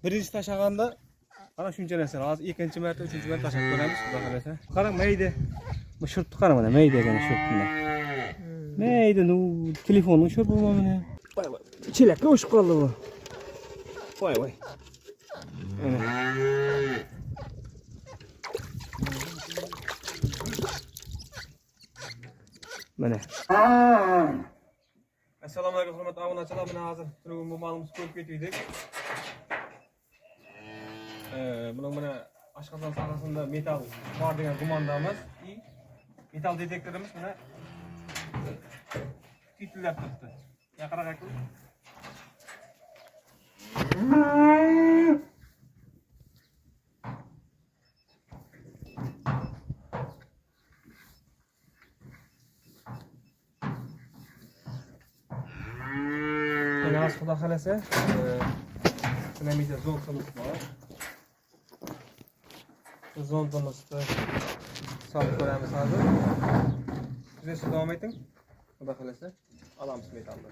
birinchi tashaganda ana shuncha narsa. Hozir ikkinchi marta, uchinchi marta tashab ko'ramiz, xudo xolasa. Qarang, mayda. Bu shurtni qara mana, mayda degan shurtni. Mayda, nu telefonning shurti bu mana. Voy voy. Chelakka o'shib qoldi bu. Voy voy. Mana. Assalomu alaykum hurmatli obunachilar. Mana hozir turgan bu malimizni ko'rib ketdik. Bunun mana Ashqazon sahasında metal var degan gumondamiz. Metal detektorimiz mana titillab turibdi. Yaqinroq aka. Mana xudo xolasa, dinamita zontimiz bor. Zontimizni solib ko'ramiz hozir. Sizlar davom eting. Xudo xolasa, olamiz metalni.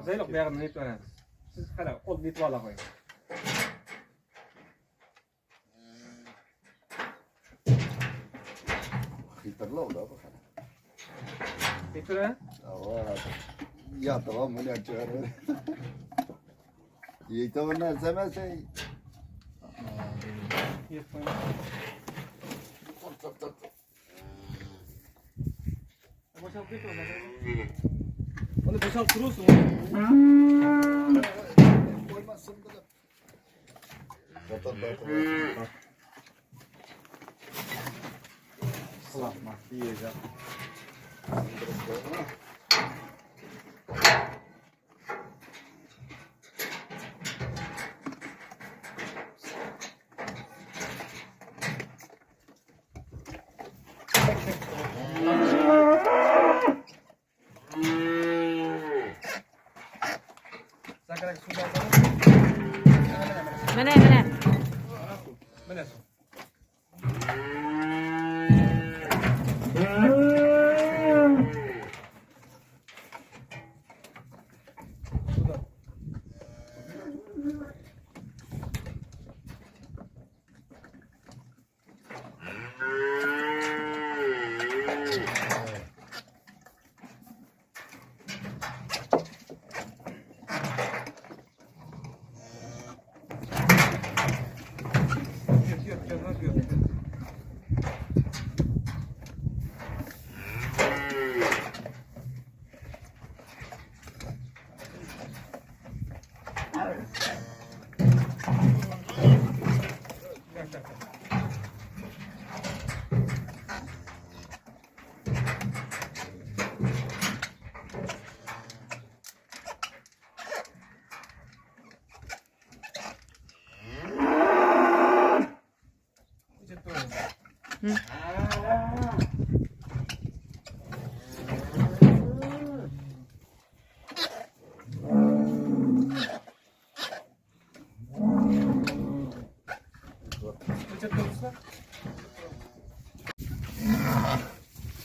Zeynoq bu yerni netib olamiz. Siz qara, qo'l netib ola qo'ying. Fitarlov da bu. Fitre? Ya tamam bunu açıyor. İyi tamam ne sevmezsen. Boşalt bir tane. Onu boşalt durursun. Koymazsın da. Zaten Kulakma, yiyeceğim. Mana, mana. Mana.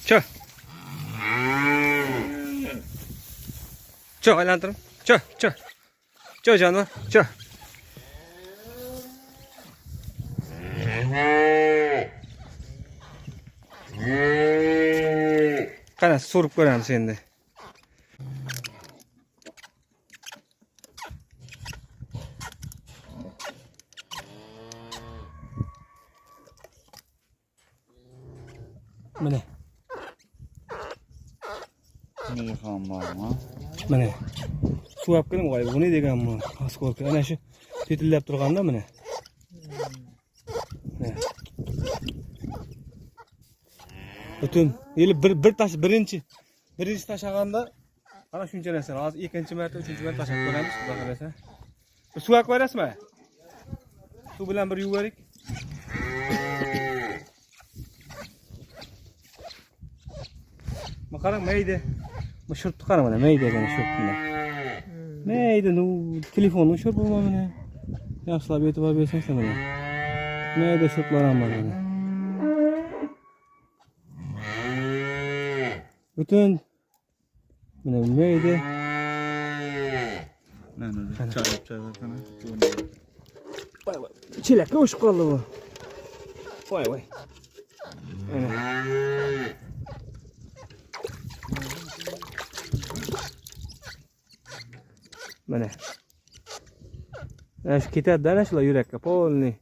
Çö. Çö aylandırın. Çö, çö. Çö canım, çö. Qara, so'rib ko'ramiz endi. Mana. Ne ham bormi? Mana. Suv olib keling, voy, bu ne deganmi? Askolka. Ana shu tetillab turganda mana. Butun yili birinchi tashaganda ana shuncha narsa. Hozir ikkinchi marta, uchinchi marta tashab ko'ramiz, xudo xolasa. Suv olib qo'yasizmi? Suv bilan bir yuvarik. Qarang, mayda. Bu shurtni qara mana, mayda degan shurtni. Mayda, nu telefonning shurti bu mana. Yaxshilab e'tibor bersanglar mana. Mayda shurtlar ham bor mana. Bütün neydi? Mana çayıp kana. Vay vay. Çilekle uçup kaldı bu. Vay vay. Ana. Mana. Ana şu ketadi ana shular yurakka polni.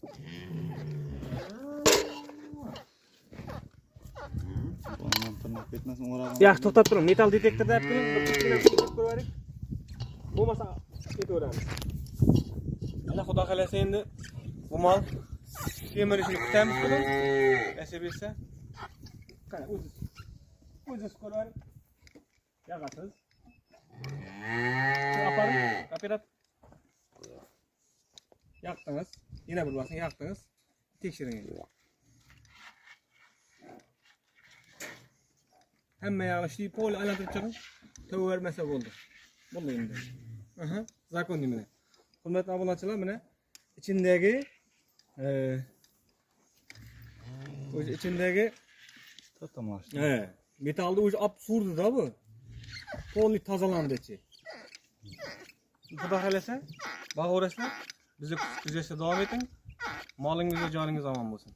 Yaxshi to'xtab turing. Metal detektorda olib keling. Bir kichkina ko'rsatib ko'raylik. Bo'lmasa ketaveramiz. Ana xudo xolasa endi bu mol kemirishini kutamiz buni. Nasib etsa. Qani o'zingiz ko'raylik. Yag'asiz. Aparing, operator. Yaqdingiz. Yana bir basing, yaqdingiz. Tekshiring. Hamma yog'i ishlayib, pol aylantirib chiqing. To'vermasa bo'ldi. Bo'ldi endi. Aha, zakon mana. Hurmatli obunachilar, mana ichindagi o'zi ichindagi To'xtamoqchi. metalni o'zi olib surdi-da bu. Polni tozalandi-chi. Xudo xolasa, bag'orasizlar, bizni kuzatishda davom eting. Molingiz va joningiz omon bo'lsin.